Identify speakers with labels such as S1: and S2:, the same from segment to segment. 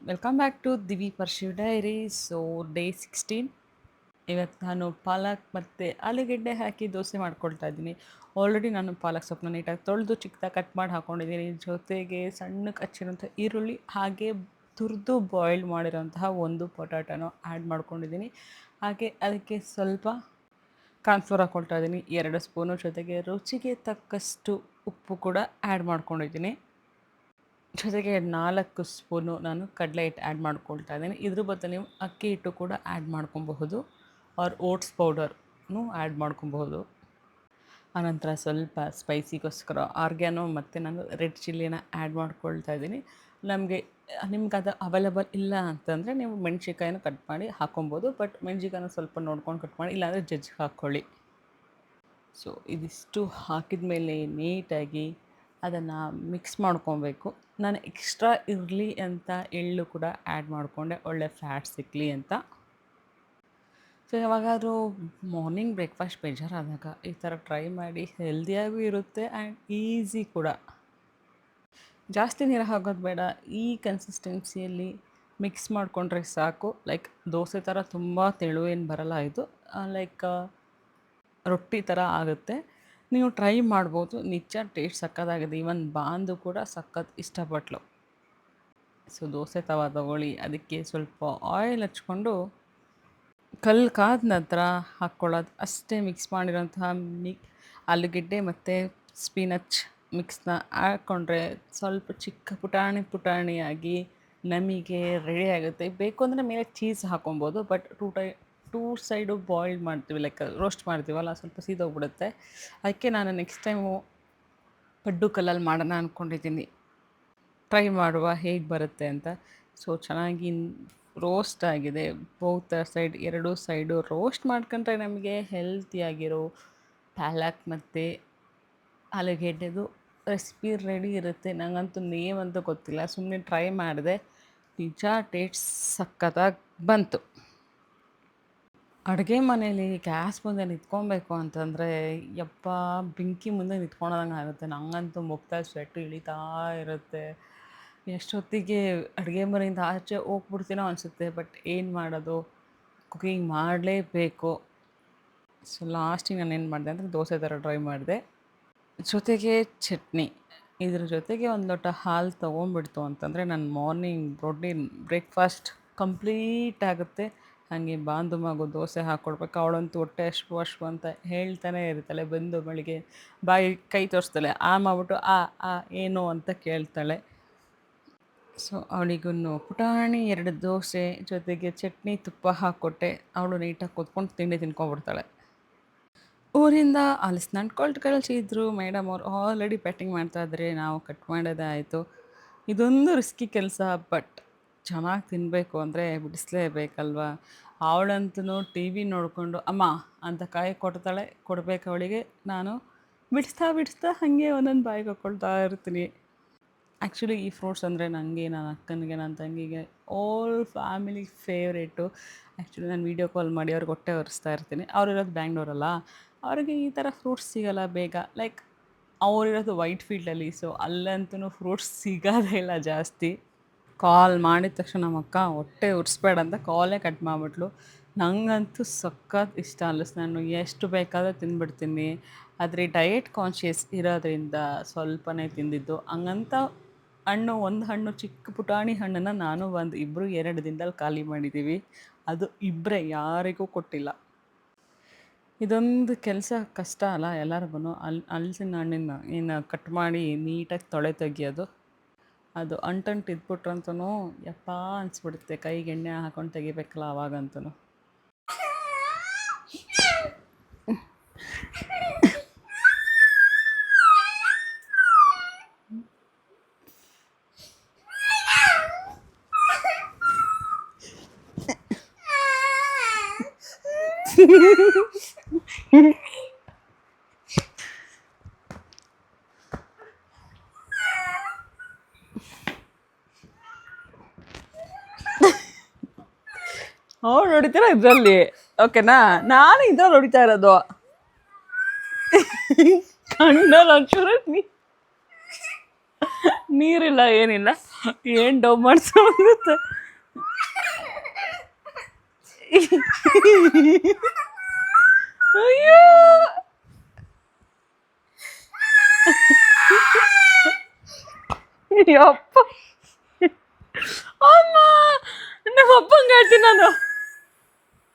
S1: Welcome back to Divi Parshiv diary. So day 16. ಇವತ್ತು ನಾನು ಪಾಲಕ್ ಮತ್ತು ಆಲೂಗೆಡ್ಡೆ ಹಾಕಿ ದೋಸೆ ಮಾಡ್ಕೊಳ್ತಾ ಇದ್ದೀನಿ. ಆಲ್ರೆಡಿ ನಾನು ಪಾಲಕ್ ಸೊಪ್ಪನ್ನ ನೀಟಾಗಿ ತೊಳೆದು ಚಿಕ್ಕದಾಗಿ ಕಟ್ ಮಾಡಿ ಹಾಕ್ಕೊಂಡಿದ್ದೀನಿ. ಜೊತೆಗೆ ಸಣ್ಣಕ್ಕೆ ಹಚ್ಚಿರೋಂಥ ಈರುಳ್ಳಿ ಹಾಗೆ ತುರಿದು ಬಾಯ್ಲ್ ಮಾಡಿರೋಂತಹ ಒಂದು ಪೊಟ್ಯಾಟೊನೋ ಆ್ಯಡ್ ಮಾಡ್ಕೊಂಡಿದ್ದೀನಿ. ಹಾಗೆ ಅದಕ್ಕೆ ಸ್ವಲ್ಪ ಕಾರ್ನ್ಫ್ಲೋರ್ ಹಾಕ್ಕೊಳ್ತಾ ಇದ್ದೀನಿ, 2 ಸ್ಪೂನು. ಜೊತೆಗೆ ರುಚಿಗೆ ತಕ್ಕಷ್ಟು ಉಪ್ಪು ಕೂಡ ಆ್ಯಡ್ ಮಾಡ್ಕೊಂಡಿದ್ದೀನಿ. ಜೊತೆಗೆ 4 ಸ್ಪೂನು ನಾನು ಕಡಲೆ ಹಿಟ್ಟು ಆ್ಯಡ್ ಮಾಡ್ಕೊಳ್ತಾ ಇದ್ದೀನಿ. ಇದ್ರ ಬದಲು ನೀವು ಅಕ್ಕಿ ಹಿಟ್ಟು ಕೂಡ ಆ್ಯಡ್ ಮಾಡ್ಕೊಬಹುದು, ಆರ್ ಓಟ್ಸ್ ಪೌಡರ್ನೂ ಆ್ಯಡ್ ಮಾಡ್ಕೊಬಹುದು. ಆನಂತರ ಸ್ವಲ್ಪ ಸ್ಪೈಸಿಗೋಸ್ಕರ ಆರ್ಗ್ಯಾನೋ ಮತ್ತು ನಾನು ರೆಡ್ ಚಿಲ್ಲಿನ ಆ್ಯಡ್ ಮಾಡ್ಕೊಳ್ತಾ ಇದ್ದೀನಿ. ನಿಮ್ಗೆ ಅದು ಅವೈಲೇಬಲ್ ಇಲ್ಲ ಅಂತಂದರೆ ನೀವು ಮೆಣಸಿನ್ಕಾಯಿನ ಕಟ್ ಮಾಡಿ ಹಾಕೊಬೋದು, ಬಟ್ ಮೆಣಸಿನ್ಕಾಯಿನ ಸ್ವಲ್ಪ ನೋಡ್ಕೊಂಡು ಕಟ್ ಮಾಡಿ, ಇಲ್ಲಾಂದರೆ ಜಜ್ಜಿಗೆ ಹಾಕ್ಕೊಳ್ಳಿ. ಸೊ ಇದಿಷ್ಟು ಹಾಕಿದ ಮೇಲೆ ನೀಟಾಗಿ ಅದನ್ನು ಮಿಕ್ಸ್ ಮಾಡ್ಕೊಬೇಕು. ನಾನು ಎಕ್ಸ್ಟ್ರಾ ಇರಲಿ ಅಂತ ಎಳ್ಳು ಕೂಡ ಆ್ಯಡ್ ಮಾಡಿಕೊಂಡೆ, ಒಳ್ಳೆ ಫ್ಯಾಟ್ ಸಿಕ್ಕಲಿ ಅಂತ. ಸೊ ಯಾವಾಗಾದರೂ ಮಾರ್ನಿಂಗ್ ಬ್ರೇಕ್ಫಾಸ್ಟ್ ಬೇಜಾರಾದಾಗ ಈ ಥರ ಟ್ರೈ ಮಾಡಿ, ಹೆಲ್ದಿಯಾಗೂ ಇರುತ್ತೆ ಆ್ಯಂಡ್ ಈಸಿ ಕೂಡ. ಜಾಸ್ತಿ ನೀರು ಹಾಕೋದು ಬೇಡ, ಈ ಕನ್ಸಿಸ್ಟೆನ್ಸಿಯಲ್ಲಿ ಮಿಕ್ಸ್ ಮಾಡಿಕೊಂಡ್ರೆ ಸಾಕು. ಲೈಕ್ ದೋಸೆ ಥರ ತುಂಬ ತೆಳು ಏನು ಬರಲ್ಲ ಇದು, ಲೈಕ್ ರೊಟ್ಟಿ ಥರ ಆಗುತ್ತೆ. ನೀವು ಟ್ರೈ ಮಾಡ್ಬೋದು, ನಿಜ ಟೇಸ್ಟ್ ಸಕ್ಕತ್ತಾಗಿದೆ. ಈವನ್ ಬಾಂದು ಕೂಡ ಸಖತ್ ಇಷ್ಟಪಟ್ಲು. ಸೊ ದೋಸೆ ತವ ತಗೊಳ್ಳಿ, ಅದಕ್ಕೆ ಸ್ವಲ್ಪ ಆಯಿಲ್ ಹಚ್ಕೊಂಡು ಕಲ್ಲು ಕಾದ ನಂತರ ಹಾಕ್ಕೊಳ್ಳೋದು ಅಷ್ಟೇ. ಮಿಕ್ಸ್ ಮಾಡಿರೋಂತಹ ಆಲೂಗೆಡ್ಡೆ ಮತ್ತು ಸ್ಪಿನಚ್ ಮಿಕ್ಸ್ನ ಹಾಕ್ಕೊಂಡ್ರೆ ಸ್ವಲ್ಪ ಚಿಕ್ಕ ಪುಟಾಣಿಯಾಗಿ ನಮಗೆ ರೆಡಿ ಆಗುತ್ತೆ. ಬೇಕು ಅಂದರೆ ಮೇಲೆ ಚೀಸ್ ಹಾಕೊಬೋದು, ಬಟ್ ಟೂ ಸೈಡು ಬಾಯ್ಲ್ ಮಾಡ್ತೀವಿ, ಲೈಕ್ ರೋಸ್ಟ್ ಮಾಡ್ತೀವಲ್ಲ, ಸ್ವಲ್ಪ ಸೀದೋಗ್ಬಿಡುತ್ತೆ. ಅದಕ್ಕೆ ನಾನು ನೆಕ್ಸ್ಟ್ ಟೈಮು ಪಡ್ಡು ಕಲ್ಲಲ್ಲಿ ಮಾಡೋಣ ಅಂದ್ಕೊಂಡಿದ್ದೀನಿ. ಟ್ರೈ ಮಾಡುವ ಹೇಗೆ ಬರುತ್ತೆ ಅಂತ. ಸೊ ಚೆನ್ನಾಗಿ ರೋಸ್ಟ್ ಆಗಿದೆ, ಬೋತ್ ಸೈಡ್, 2 ಸೈಡು ರೋಸ್ಟ್ ಮಾಡ್ಕೊಂಡ್ರೆ ನಮಗೆ ಹೆಲ್ತಿಯಾಗಿರೋ ಪಾಲಕ್ ಮತ್ತು ಆಲೂಗೆಡ್ಡೆದು ರೆಸಿಪಿ ರೆಡಿ ಇರುತ್ತೆ. ನನಗಂತೂ ನೇಮ್ ಅಂತೂ ಗೊತ್ತಿಲ್ಲ, ಸುಮ್ಮನೆ ಟ್ರೈ ಮಾಡಿದೆ, ನಿಜ ಟೇಸ್ಟ್ ಸಖತ್ತಾಗಿ ಬಂತು. ಅಡುಗೆ ಮನೇಲಿ ಗ್ಯಾಸ್ ಮುಂದೆ ನಿಂತ್ಕೊಬೇಕು ಅಂತಂದರೆ ಯಪ್ಪ ಬೆಂಕಿ ಮುಂದೆ ನಿಂತ್ಕೊಳೋದಂಗೆ ಆಗುತ್ತೆ. ನನಗಂತೂ ಮುಖದಲ್ಲಿ ಸ್ವೆಟ್ಟು ಇಳಿತಾ ಇರುತ್ತೆ. ಎಷ್ಟೊತ್ತಿಗೆ ಅಡುಗೆ ಮನೆಯಿಂದ ಆಚೆ ಹೋಗ್ಬಿಡ್ತೀನೋ ಅನಿಸುತ್ತೆ, ಬಟ್ ಏನು ಮಾಡೋದು, ಕುಕಿಂಗ್ ಮಾಡಲೇಬೇಕು. ಸೊ ಲಾಸ್ಟಿಗೆ ನಾನು ಏನು ಮಾಡಿದೆ ಅಂದರೆ ದೋಸೆ ಥರ ಟ್ರೈ ಮಾಡಿದೆ, ಜೊತೆಗೆ ಚಟ್ನಿ. ಇದ್ರ ಜೊತೆಗೆ ಒಂದು ಲೋಟ ಹಾಲು ತೊಗೊಂಡ್ಬಿಡ್ತು ಅಂತಂದರೆ ನನ್ನ ಮಾರ್ನಿಂಗ್ ಪ್ರೋಟೀನ್ ಬ್ರೇಕ್ಫಾಸ್ಟ್ ಕಂಪ್ಲೀಟ್ ಆಗುತ್ತೆ. ಹಾಗೆ ಬಾಂದು ಮಗು ದೋಸೆ ಹಾಕ್ಕೊಡ್ಬೇಕು. ಅವಳಂತೂ ಹೊಟ್ಟೆ ಅಷ್ಟು ಅಂತ ಹೇಳ್ತಾನೆ ಇರ್ತಾಳೆ. ಬಂದು ಬೆಳಿಗ್ಗೆ ಕೈ ತೋರಿಸ್ತಾಳೆ, ಮಾಡ್ಬಿಟ್ಟು ಏನು ಅಂತ ಕೇಳ್ತಾಳೆ. ಸೊ ಅವಳಿಗೂ ಪುಟಾಣಿ 2 ದೋಸೆ ಜೊತೆಗೆ ಚಟ್ನಿ ತುಪ್ಪ ಹಾಕ್ಕೊಟ್ಟೆ. ಅವಳು ನೀಟಾಗಿ ಕೂತ್ಕೊಂಡು ತಿಂಡಿ ತಿನ್ಕೊಂಡ್ಬಿಡ್ತಾಳೆ. ಊರಿಂದ ಅಲಸಂದೆ ಕಳಿಸಿದ್ರು ಮೇಡಮ್ ಅವ್ರು. ಆಲ್ರೆಡಿ ಪ್ಯಾಕಿಂಗ್ ಮಾಡ್ತಾಯಿದ್ರೆ ನಾವು ಕಟ್ ಮಾಡೋದೇ ಆಯಿತು. ಇದೊಂದು ರಿಸ್ಕಿ ಕೆಲಸ, ಬಟ್ ಚೆನ್ನಾಗಿ ತಿನ್ನಬೇಕು ಅಂದರೆ ಬಿಡಿಸ್ಲೇಬೇಕಲ್ವ. ಅವಳಂತೂ ಟಿ ವಿ ನೋಡಿಕೊಂಡು ಅಮ್ಮ ಅಂತ ಕಾಯಿ ಕೊಡಬೇಕು ಅವಳಿಗೆ. ನಾನು ಬಿಡಿಸ್ತಾ ಹಾಗೆ ಒಂದೊಂದು ಬಾಯಿಗೆ ಹಾಕ್ಕೊಳ್ತಾ ಇರ್ತೀನಿ. ಆ್ಯಕ್ಚುಲಿ ಈ ಫ್ರೂಟ್ಸ್ ಅಂದರೆ ನನಗೆ, ನನ್ನ ಅಕ್ಕನಿಗೆ, ನನ್ನ ತಂಗಿಗೆ, ಆಲ್ ಫ್ಯಾಮಿಲಿ ಫೇವ್ರೇಟು. ಆ್ಯಕ್ಚುಲಿ ನಾನು ವೀಡಿಯೋ ಕಾಲ್ ಮಾಡಿ ಅವ್ರಿಗೆ ಹೊಟ್ಟೆ ಒರೆಸ್ತಾ ಇರ್ತೀನಿ. ಅವರಿರೋದು ಬ್ಯಾಂಗ್ಳೂರಲ್ಲ, ಅವ್ರಿಗೆ ಈ ಥರ ಫ್ರೂಟ್ಸ್ ಸಿಗೋಲ್ಲ ಬೇಗ. ಲೈಕ್ ಅವರಿರೋದು ವೈಟ್ ಫೀಲ್ಡಲ್ಲಿ, ಸೊ ಅಲ್ಲಂತೂ ಫ್ರೂಟ್ಸ್ ಸಿಗೋದೇ ಇಲ್ಲ ಜಾಸ್ತಿ. ಕಾಲ್ ಮಾಡಿದ ತಕ್ಷಣ ನಮ್ಮ ಅಕ್ಕ ಹೊಟ್ಟೆ ಉರಿಸ್ಬೇಡ ಅಂತ ಕಾಲೇ ಕಟ್ ಮಾಡಿಬಿಟ್ಲು. ನನಗಂತೂ ಸಖತ್ ಇಷ್ಟ ನಾನು ಎಷ್ಟು ಬೇಕಾದರೂ ತಿಂದ್ಬಿಡ್ತೀನಿ. ಆದರೆ ಡಯಟ್ ಕಾನ್ಷಿಯಸ್ ಇರೋದ್ರಿಂದ ಸ್ವಲ್ಪನೇ ತಿಂದಿದ್ದು. ಹಂಗಂತ ಒಂದು ಹಣ್ಣು ಚಿಕ್ಕ ಪುಟಾಣಿ ಹಣ್ಣನ್ನು ನಾನು ಇಬ್ಬರು 2 ದಿನದಲ್ಲಿ ಖಾಲಿ ಮಾಡಿದ್ದೀವಿ. ಅದು ಇಬ್ಬರೇ, ಯಾರಿಗೂ ಕೊಟ್ಟಿಲ್ಲ. ಇದೊಂದು ಕೆಲಸ ಕಷ್ಟ ಅಲ್ಲ ಎಲ್ಲರಿಗೂ. ಹಲಸಿನ ಹಣ್ಣಿನ ಏನು ಕಟ್ ಮಾಡಿ ನೀಟಾಗಿ ತೊಳೆ ತೆಗಿಯೋದು, ಅದು ಅಂಟಂಟು ಇದ್ಬಿಟ್ರಂತೂ ಯಪ್ಪ ಅನಿಸ್ಬಿಡುತ್ತೆ. ಕೈಗೆ ಎಣ್ಣೆ ಹಾಕೊಂಡು ತೆಗಿಬೇಕಲ್ಲ ಅವಾಗಂತೂ. ಅವ್ರು ಹೊಡಿತೀರ ಇದರಲ್ಲಿ, ಓಕೆನಾ? ನಾನು ಇದ್ರಲ್ಲಿ ಹೊಡಿತಾ ಇರೋದು. ಕಣ್ಣಲ್ಲಿ ಒಂಚೂರು ನೀರಿಲ್ಲ, ಏನಿಲ್ಲ. ಏನು ಡವ್ ಮಾಡಿಸೋಗುತ್ತೆ. ಅಯ್ಯೋ ಅಪ್ಪ ಅಮ್ಮ, ನಮ್ಮ ಅಪ್ಪಂಗೆ ಹೇಳ್ತೀನಿ ನಾನು,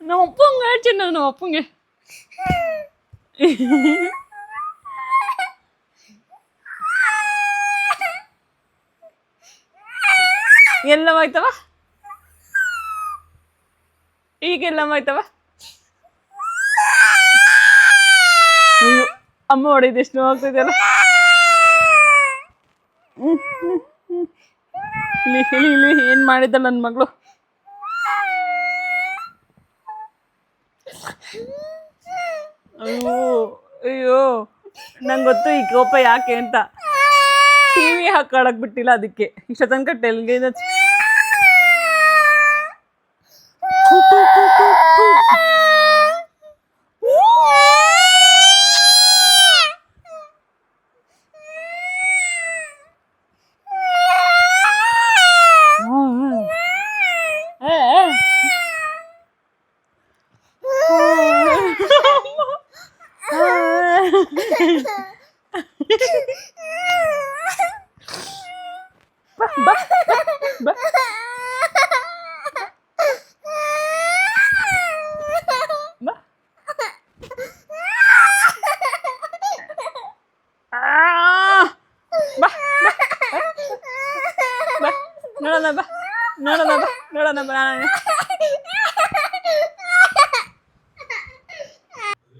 S1: ನಮ್ಮ ಅಪ್ಪಂಗೆ ಹೇಳ್ತೀನಿ ನಾನು, ಅಪ್ಪಂಗೆ ಎಲ್ಲವಾಯ್ತವ, ಈಗೆಲ್ಲವಾಯ್ತವ. ಅಮ್ಮ ಹೊಡಿದು ಎಷ್ಟು ನೋವಾಗ್ತಿದೆಯಲ್ಲ. ಇಲ್ಲಿ ಇಲ್ಲಿ ಇಲ್ಲಿ ಏನು ಮಾಡಿದ್ದ ನನ್ನ ಮಗಳು. ಅಯ್ಯೋ ಅಯ್ಯೋ, ನಂಗೆ ಗೊತ್ತು ಈ ಕೋಪ ಯಾಕೆ ಅಂತ. ಟಿವಿ ಹಾಕೊಳಕ್ ಬಿಟ್ಟಿಲ್ಲ ಅದಕ್ಕೆ. ಇಷ್ಟ ತನಕ ಟೆಲ್ಗೆ ಬಾ ಬಾ ಬಾ. ನೋಡೋಣ ಬಾ, ನೋಡೋಣ ಬಾ, ನೋಡೋಣ ಬಾ.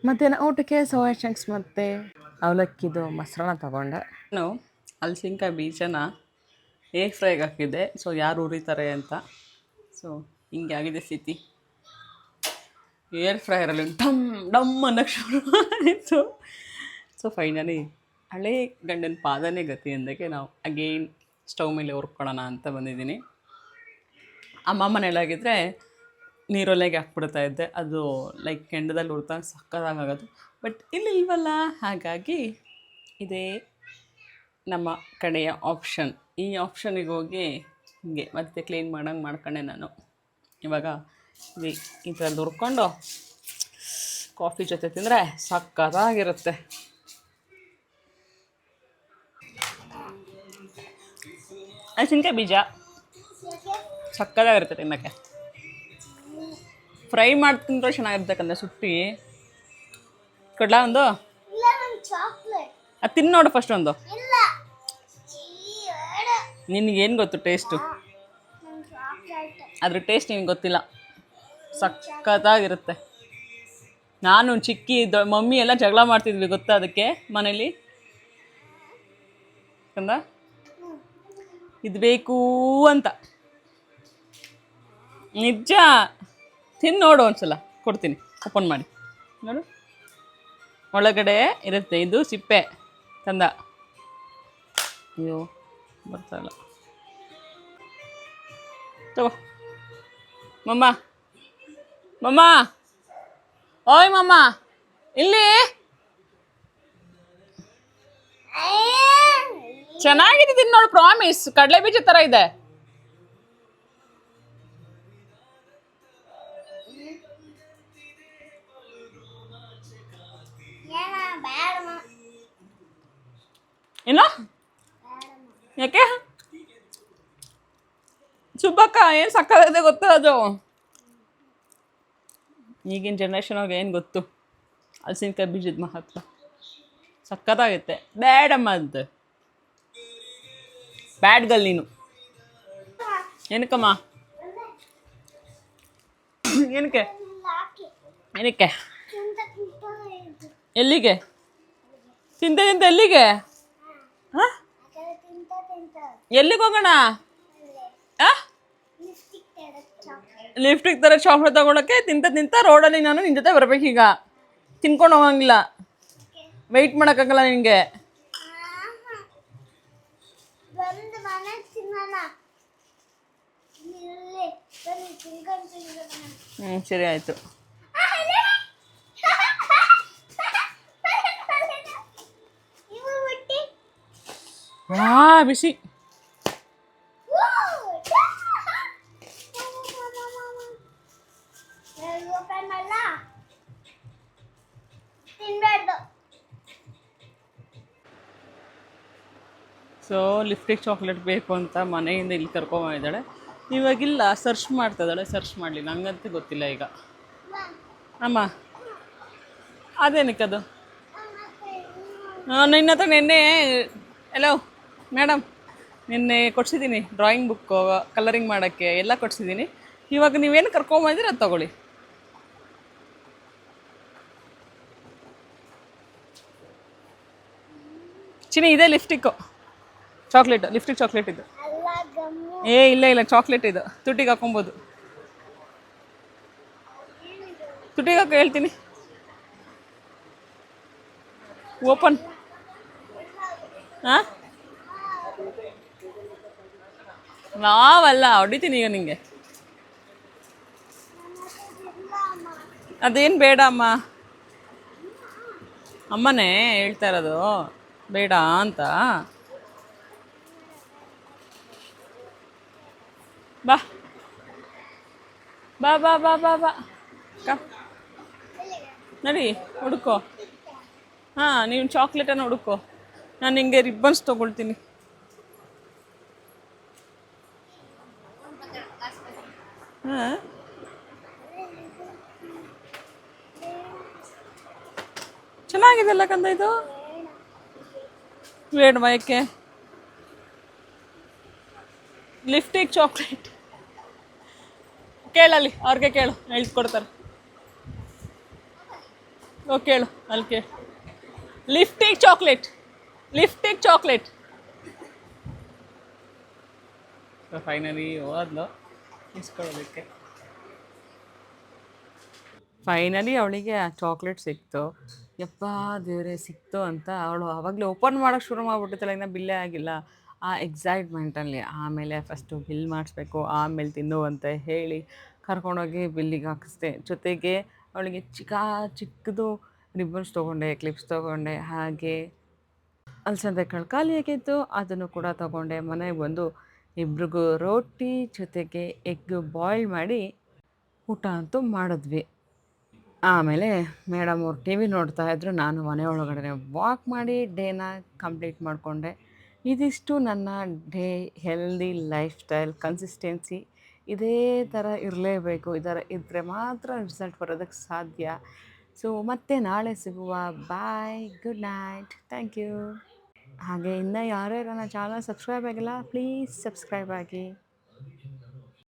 S1: ಮತ್ತೇನು ಊಟಕ್ಕೆ ಸೋಯಾ ಚಂಕ್ಸ್ ಮತ್ತು ಅವಲಕ್ಕಿದು ಮೊಸರನ್ನ ತೊಗೊಂಡೆ. ನಾನು ಹಲಸಿನಕಾಯಿ ಬೀಜನ ಏರ್ ಫ್ರೈಗೆ ಹಾಕಿದ್ದೆ. ಸೊ ಯಾರು ಉರಿತಾರೆ ಅಂತ. ಸೊ ಹಿಂಗೆ ಆಗಿದೆ ಸ್ಥಿತಿ. ಏರ್ ಫ್ರೈಯರಲ್ಲಿ ಡಮ್ ಡಮ್ ಅನ್ನೋಕ್ಕೆ ಶುರು ಆಯಿತು. ಸೊ ಫೈನಲಿ ಹಳೇ ಗಂಡನ ಪಾದನೇ ಗತಿ ಅಂದಕ್ಕೆ ನಾವು ಅಗೇನ್ ಸ್ಟವ್ ಮೇಲೆ ಹುರ್ಕೊಳ್ಳೋಣ ಅಂತ ಬಂದಿದ್ದೀನಿ. ಅಮ್ಮ ಮನೇಲಾಗಿದ್ದರೆ ನೀರೊಲೆಗೆ ಹಾಕ್ಬಿಡ್ತಾ ಇದ್ದೆ. ಅದು ಲೈಕ್ ಕೆಂಡದಲ್ಲಿ ಹುರ್ದಾಗ ಸಕ್ಕತ್ತಾಗೋದು. ಬಟ್ ಇಲ್ಲಿ ಇಲ್ವಲ್ಲ, ಹಾಗಾಗಿ ಇದೇ ನಮ್ಮ ಕಡೆಯ ಆಪ್ಷನ್. ಈ ಆಪ್ಷನಿಗೆ ಹೋಗಿ ಹಿಂಗೆ ಮತ್ತೆ ಕ್ಲೀನ್ ಮಾಡಂಗೆ ಮಾಡ್ಕೊಂಡೆ ನಾನು. ಇವಾಗ ಈ ಥರದ್ದು ಹುರ್ಕೊಂಡು ಕಾಫಿ ಜೊತೆ ತಿಂದರೆ ಸಕ್ಕತ್ತಾಗಿರುತ್ತೆ. ಹಲಸಿನಕಾಯಿ ಬೀಜ ಸಕ್ಕತ್ತಾಗಿರುತ್ತೆ ತಿನ್ನೋಕ್ಕೆ. ಫ್ರೈ ಮಾಡಿ ತಿಂದರೆ ಚೆನ್ನಾಗಿರ್ತಕ್ಕಂಥ ಸುಟ್ಟಿ. ಕೊಡ್ಲಾ ಒಂದು? ಅದು ತಿನ್ನು ನೋಡು ಫಸ್ಟ್ ಒಂದು. ನಿನಗೇನು ಗೊತ್ತು ಟೇಸ್ಟು? ಅದ್ರ ಟೇಸ್ಟ್ ನಿನಗೆ ಗೊತ್ತಿಲ್ಲ. ಸಕ್ಕತ್ತಾಗಿರುತ್ತೆ. ನಾನು ಚಿಕ್ಕಿ ಮಮ್ಮಿ ಎಲ್ಲ ಜಗಳ ಮಾಡ್ತಿದ್ವಿ ಗೊತ್ತಾ ಅದಕ್ಕೆ ಮನೇಲಿ. ಕಂದ ಇದು ಬೇಕು ಅಂತ. ನಿಜ, ತಿನ್ನು ನೋಡು ಒಂದ್ಸಲ, ಕೊಡ್ತೀನಿ ಓಪನ್ ಮಾಡಿ ನೋಡು. ಒಳಗಡೆ ಇರುತ್ತೆ ಇದು ಸಿಪ್ಪೆ. ಕಂದ ಅಯ್ಯೋ ಬರ್ತಾಯಿಲ್ಲ, ತಗೋ ಮಮ್ಮ. ಮಮ್ಮ ಓಯ್ ಮಮ್ಮ, ಇಲ್ಲಿ ಚೆನ್ನಾಗಿದೆ ತಿನ್ನು ನೋಡು. ಪ್ರಾಮಿಸ್, ಕಡಲೆ ಬೀಜ ಥರ ಇದೆ. ಏನೋ ಯಾಕೆ ಸುಬ್ಬಕ್ಕ ಏನು ಸಕ್ಕತ್ತಾಗಿದೆ ಗೊತ್ತಾ ಅದು? ಈಗಿನ ಜನ್ರೇಷನ್ ಅವ್ರಿಗೆ ಏನು ಗೊತ್ತು ಹಲಸಿನಕಾಯಿ ಬೀಜದ ಮಹತ್ವ. ಸಕ್ಕತ್ತಾಗುತ್ತೆ. ಬ್ಯಾಡಮ್ಮ ಅಂತ ಬ್ಯಾಡ್ ಗರ್ಲ್ ನೀನು. ಏನಕ್ಕಮ್ಮ? ಏನಕ್ಕೆ ಏನಕ್ಕೆ? ಎಲ್ಲಿಗೆ ತಿಂತ ತಿಂತ? ಎಲ್ಲಿಗೆ? ಹಾಂ, ಎಲ್ಲಿಗೆ ಹೋಗೋಣ? ಲಿಫ್ಟಿಗೆ ಥರ ಚಾಕ್ಲೇಟ್ ತಗೊಳಕ್ಕೆ ತಿಂತ ತಿಂತ ರೋಡಲ್ಲಿ ನಾನು ನಿನ್ನ ಜೊತೆ ಬರ್ಬೇಕೀಗ. ತಿನ್ಕೊಂಡು ಹೋಗಂಗಿಲ್ಲ, ವೆಯ್ಟ್ ಮಾಡೋಕ್ಕಾಗಲ್ಲ ನಿನಗೆ. ಸರಿ ಆಯಿತು. ಬಿಸಿ ಸೊ ಲಿಫ್ಟಿಗೆ ಚಾಕ್ಲೇಟ್ ಬೇಕು ಅಂತ ಮನೆಯಿಂದ ಇಲ್ಲಿ ಕರ್ಕೊಂಬಂದಿದ್ದಾಳೆ. ಇವಾಗಿಲ್ಲ, ಸರ್ಚ್ ಮಾಡ್ತಾ ಇದ್ದಾಳೆ. ಸರ್ಚ್ ಮಾಡಲಿ, ನಂಗಂತೂ ಗೊತ್ತಿಲ್ಲ ಈಗ. ಅಮ್ಮ ಅದೇನಕ್ಕದು? ನಿನ್ನ ಹತ್ರ ನಿನ್ನೆ ಹಲೋ ಮೇಡಮ್, ನಿನ್ನೆ ಕೊಡ್ಸಿದ್ದೀನಿ ಡ್ರಾಯಿಂಗ್ ಬುಕ್ಕು, ಕಲರಿಂಗ್ ಮಾಡೋಕ್ಕೆ ಎಲ್ಲ ಕೊಡ್ಸಿದ್ದೀನಿ. ಇವಾಗ ನೀವೇನು ಕರ್ಕೊಂಬಂದಿರ ಅದು ತೊಗೊಳ್ಳಿ. ಚಿನಿ ಇದೆ ಲಿಫ್ಟಿಕ್ಕು ಚಾಕ್ಲೇಟ್, ಲಿಫ್ಟಿಕ್ ಚಾಕ್ಲೇಟ್ ಇದು. ಏ ಇಲ್ಲ ಇಲ್ಲ, ಚಾಕ್ಲೇಟ್ ಇದು, ತುಟಿಗೆ ಹಾಕೊಬೋದು. ತುಟಿಗೆ ಹಾಕೋ ಹೇಳ್ತೀನಿ. ಓಪನ್. ಹಾಂ, ನಾವಲ್ಲ, ಹೊಡಿತೀನಿ ಈಗ ನಿಂಗೆ. ಅದೇನು ಬೇಡ ಅಮ್ಮ, ಅಮ್ಮನೇ ಹೇಳ್ತಾ ಇರೋದು ಬೇಡ ಅಂತ. ಬಾ ಬಾ ಬಾ ಬಾ ಬಾ ಬಾ ಕಮ್ ನಡಿ, ಹುಡುಕೋ. ಹಾಂ, ನೀನು ಚಾಕ್ಲೇಟನ್ನು ಹುಡುಕೋ, ನಾನು ನಿಂಗೆ ರಿಬ್ಬನ್ಸ್ ತೊಗೊಳ್ತೀನಿ. ಹಾಂ, ಚೆನ್ನಾಗಿದೆಲ್ಲ ಕಂದ ಇದು. ಬೇಡವಾ? ಏಕೆ? ಲಿಫ್ಟಿಕ್ ಚಾಕ್ಲೇಟ್ ಕೇಳಲ್ಲಿ, ಅವ್ರಿಗೆ ಕೇಳು, ಹೇಳ್ಕೊಡ್ತಾರೆ. ಓ ಕೇಳು, ಅಲ್ಲಿ ಕೇಳು. ಲಿಫ್ಟಿಕ್ ಚಾಕ್ಲೇಟ್, ಲಿಫ್ಟಿಕ್ ಚಾಕ್ಲೇಟ್. ಫೈನಲಿ ಹೋದ್ಲು ಇಸ್ಕೊಳ್ಳೋದಕ್ಕೆ. ಫೈನಲಿ ಅವಳಿಗೆ ಆ ಚಾಕ್ಲೇಟ್ ಸಿಕ್ತು. ಯಪ್ಪ ದೇವರೇ, ಸಿಕ್ತು ಅಂತ ಅವಳು ಆವಾಗಲೇ ಓಪನ್ ಮಾಡೋಕ್ಕೆ ಶುರು ಮಾಡಿಬಿಟ್ಟಿತ್ತಲ್ಲ, ಇನ್ನು ಬಿಲ್ಲೇ ಆಗಿಲ್ಲ. ಆ ಎಕ್ಸೈಟ್ಮೆಂಟಲ್ಲಿ ಆಮೇಲೆ ಫಸ್ಟು ಬಿಲ್ ಮಾಡಿಸ್ಬೇಕು, ಆಮೇಲೆ ತಿನ್ನು ಅಂತ ಹೇಳಿ ಕರ್ಕೊಂಡೋಗಿ ಬಿಲ್ಲಿಗೆ ಹಾಕಿಸ್ದೆ. ಜೊತೆಗೆ ಅವಳಿಗೆ ಚಿಕ್ಕದು ರಿಬ್ಬನ್ಸ್ ತೊಗೊಂಡೆ, ಕ್ಲಿಪ್ಸ್ ತೊಗೊಂಡೆ, ಹಾಗೆ ಅಲಸಂದೆ ಕಾಳು ಖಾಲಿ ಆಗಿತ್ತು, ಅದನ್ನು ಕೂಡ ತೊಗೊಂಡೆ. ಮನೆಗೆ ಬಂದು ಇಬ್ರಿಗೂ ರೋಟಿ ಜೊತೆಗೆ ಎಗ್ ಬಾಯ್ಲ್ ಮಾಡಿ ಊಟ ಅಂತೂ ಮಾಡಿದ್ವಿ. ಆಮೇಲೆ ಮೇಡಮ್ ಅವ್ರು ಟಿ ವಿ ನೋಡ್ತಾಯಿದ್ರು, ನಾನು ಮನೆ ಒಳಗಡೆ ವಾಕ್ ಮಾಡಿ ಡೇನ ಕಂಪ್ಲೀಟ್ ಮಾಡಿಕೊಂಡೆ. ಇದಿಷ್ಟು ನನ್ನ day healthy life style consistency. ಇದೇ ಥರ ಇರಲೇಬೇಕು, ಇದರ ಇದ್ದರೆ ಮಾತ್ರ ರಿಸಲ್ಟ್ ಬರೋದಕ್ಕೆ ಸಾಧ್ಯ. ಸೊ ಮತ್ತೆ ನಾಳೆ ಸಿಗುವ. ಬಾಯ್, ಗುಡ್ ನೈಟ್, ಥ್ಯಾಂಕ್ ಯು. ಹಾಗೆ ಇನ್ನೂ ಯಾರ್ಯಾರು ನನ್ನ ಚಾನಲ್ ಸಬ್ಸ್ಕ್ರೈಬ್ ಆಗಿಲ್ಲ, ಪ್ಲೀಸ್ ಸಬ್ಸ್ಕ್ರೈಬ್ ಆಗಿ.